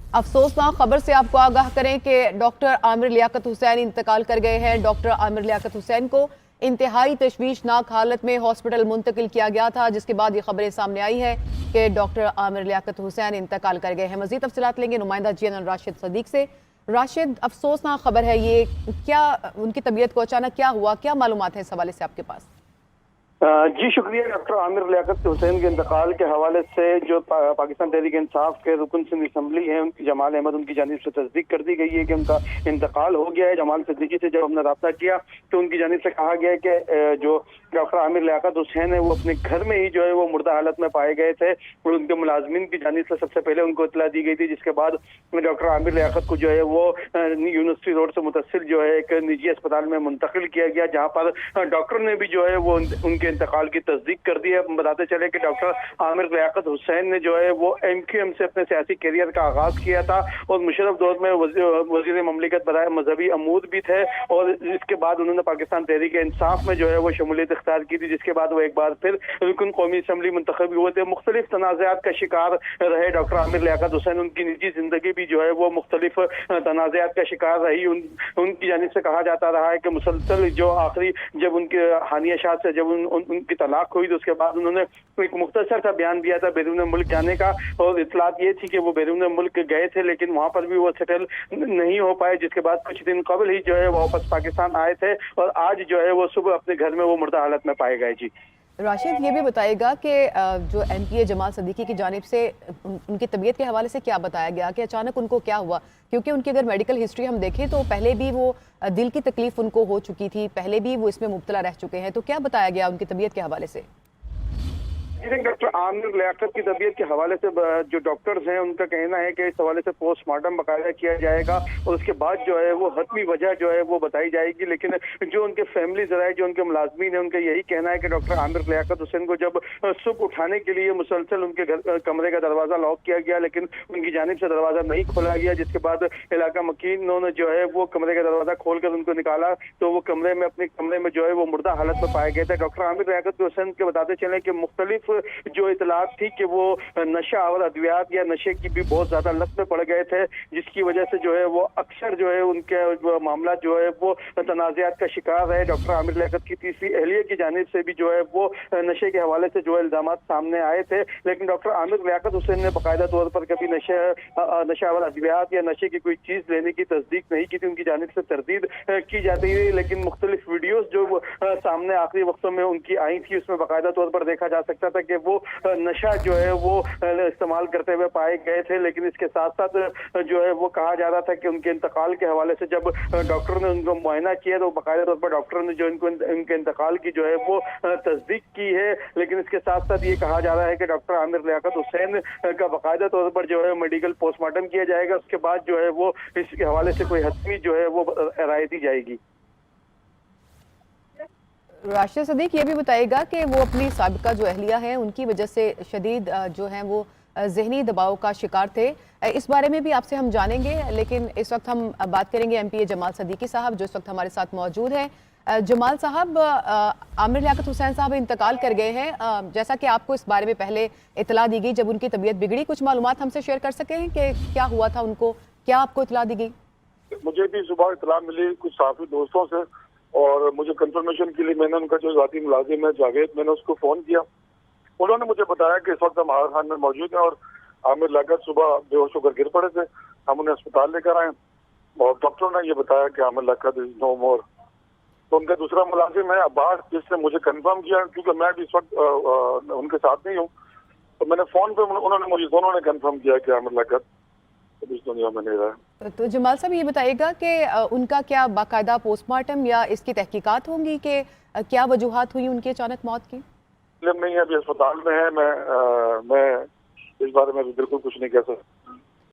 अफसोसनाक खबर से आपको आगाह करें कि डॉक्टर आमिर लियाकत हुसैन इंतकाल कर गए हैं। डॉक्टर आमिर लियाकत हुसैन को इंतहाई तशवीशनाक हालत में हॉस्पिटल मुंतकिल किया गया था, जिसके बाद ये खबरें सामने आई है कि डॉक्टर आमिर लियाकत हुसैन इंतकाल कर गए हैं। मजीद तफसीलात लेंगे नुमाइंदा जनरल राशिद सदीक से। राशिद, अफसोसनाक खबर है ये, क्या उनकी तबीयत को अचानक क्या हुआ, क्या मालूमात है इस हवाले से आपके पास? जी शुक्रिया। डॉक्टर आमिर लियाकत हुसैन के इंतकाल के हवाले से जो पाकिस्तान तहरीक इंसाफ के रुकन सिंध असम्बली है उनकी जमाल अहमद, उनकी जानिब से तस्दीक कर दी गई है कि उनका इंतकाल हो गया है। जमाल सिद्दीकी से जब हमने रब्ता किया तो उनकी जानिब से कहा गया है कि जो डॉक्टर आमिर लियाकत हुसैन है वो अपने घर में ही जो है वो मुर्दा हालत में पाए गए थे और उनके मुलाजमीन की जानिब से सबसे पहले उनको इतला दी गई थी, जिसके बाद डॉक्टर आमिर लियाकत को जो है वो यूनिवर्सिटी रोड से मुतसिल जो है एक निजी अस्पताल में मुंतकिल किया गया, जहाँ पर डॉक्टर ने भी जो है वो उनके इंतकाल की तस्दीक कर दी है। बताते चले कि डॉक्टर आमिर लियाकत हुसैन ने जो है वो MQM से अपने सियासी करियर का आगाज किया था और मुशर्रफ दौर में वजीर ममलिकत बराए मजहबी अमूर भी थे और इसके बाद उन्होंने पाकिस्तान तहरीक इंसाफ में जो है वो शमूलियत इख्तियार की थी, जिसके बाद वो एक बार फिर रुकन कौमी असम्बली मुंतखब हुए थे। मुख्तलिफ तनाज़ात का शिकार रहे डॉक्टर आमिर लियाकत हुसैन। उनकी निजी जिंदगी भी जो है वो मुख्तलिफ तनाज़ात का शिकार रही। उनकी जानिब से कहा जाता रहा है कि मुसलसल जो आखिरी जब उनके हानिया शाह से जब उनकी तलाक हुई तो उसके बाद उन्होंने एक मुख्तसर सा बयान दिया था बैरून मुल्क जाने का और इतलात ये थी कि वो बैरून मुल्क गए थे लेकिन वहां पर भी वो सेटल नहीं हो पाए, जिसके बाद कुछ दिन कबल ही जो है वो वापस पाकिस्तान आए थे और आज जो है वो सुबह अपने घर में वो मुर्दा हालत में पाए गए। जी राशिद, ये भी बताएगा कि जो MPA जमाल सदीकी की जानिब से उनकी तबीयत के हवाले से क्या बताया गया कि अचानक उनको क्या हुआ? क्योंकि उनकी अगर मेडिकल हिस्ट्री हम देखें तो पहले भी वो दिल की तकलीफ उनको हो चुकी थी, पहले भी वो इसमें मुब्तला रह चुके हैं, तो क्या बताया गया उनकी तबीयत के हवाले से? डॉक्टर आमिर लियाकत की तबीयत के हवाले से जो डॉक्टर्स हैं उनका कहना है कि इस हवाले से पोस्टमार्टम बाकायदा किया जाएगा और उसके बाद जो है वो हतमी वजह जो है वो बताई जाएगी। लेकिन जो उनके फैमिली जराए, जो उनके मुलाजमीन है, उनका यही कहना है कि डॉक्टर आमिर लियाकत हुसैन को जब सुबह उठाने के लिए मुसलसल उनके घर कमरे का दरवाजा लॉक किया गया लेकिन उनकी जानिब से दरवाजा नहीं खोला गया, जिसके बाद इलाका मकीनों ने जो है वो कमरे का दरवाजा खोलकर उनको निकाला तो वो अपने कमरे में जो है वो मुर्दा हालत में पाए गए थे। डॉक्टर आमिर लियाकत हुसैन के बताते चले कि मुख्तलिफ जो इतलात थी कि वो नशा और अद्वियात या नशे की भी बहुत ज्यादा लत में पड़ गए थे, जिसकी वजह से जो है वो अक्सर जो है उनके मामला जो है वो तनाज़ात का शिकार रहे। डॉक्टर आमिर लियाकत की तीसरी अहलिया की जानिब से भी जो है वो नशे के हवाले से जो इल्जाम सामने आए थे, लेकिन डॉक्टर आमिर लियाकत हुसैन ने बाकायदा तौर पर कभी नशा और अद्वियात या नशे की कोई चीज लेने की तस्दीक नहीं की थी। उनकी जानिब से तरदीद की जाती है, लेकिन मुख्तलिफ वीडियोज जो सामने आखिरी वक्तों में उनकी आई थी उसमें बाकायदा तौर पर देखा जा सकता था कि वो नशा जो है वो इस्तेमाल करते हुए पाए गए थे। लेकिन इसके साथ साथ जो है वो कहा जा रहा था कि उनके इंतकाल के हवाले से जब डॉक्टर ने उनको मुआयना किया तो बाकायदा तौर पर डॉक्टर ने जो उनके इंतकाल की जो है वो तस्दीक की है। लेकिन इसके साथ साथ ये कहा जा रहा है कि डॉक्टर आमिर लियाकत हुसैन का बाकायदा तौर पर जो है मेडिकल पोस्टमार्टम किया जाएगा, उसके बाद जो है वो इसके हवाले से कोई हतमी जो है वो राय दी जाएगी। राशिद सदीक, ये भी बताएगा कि वो अपनी साबिका जो अहलिया है उनकी वजह से शदीद जो है वो जहनी दबाव का शिकार थे, इस बारे में भी आपसे हम जानेंगे। लेकिन इस वक्त हम बात करेंगे MPA जमाल सदीकी साहब जो इस वक्त हमारे साथ मौजूद हैं। जमाल साहब, आमिर लियाकत हुसैन साहब इंतकाल कर गए हैं, जैसा कि आपको इस बारे में पहले इतला दी गई जब उनकी तबीयत बिगड़ी, कुछ मालूमात हमसे शेयर कर सकें कि क्या हुआ था उनको, क्या आपको इतला दी गई? मुझे भी सुबह इतला मिली कुछ साफी दोस्तों से और मुझे कंफर्मेशन के लिए मैंने उनका जो जाती मुलाजिम है जावेद, मैंने उसको फोन किया। उन्होंने मुझे बताया कि इस वक्त हम आगा खान में मौजूद हैं और आमिर लियाकत सुबह बेहोश होकर गिर पड़े थे, हम उन्हें अस्पताल लेकर आए और डॉक्टरों ने ये बताया कि आमिर लियाकत इज नो मोर। तो उनका दूसरा मुलाजिम है अब्बास, जिसने मुझे कंफर्म किया, क्योंकि मैं भी इस वक्त उनके साथ नहीं हूँ, तो मैंने फोन पे उन्होंने मुझे दोनों ने कंफर्म किया कि आमिर लियाकत इस दुनिया में नहीं रहा। तो जमाल साहब, ये बताइएगा कि उनका क्या बाकायदा पोस्टमार्टम या इसकी तहकीकात होंगी कि क्या वजूहात हुई उनकी अचानक मौत की? नहीं है, अभी अस्पताल में है, मैं इस बारे में बिल्कुल कुछ नहीं कह सकता।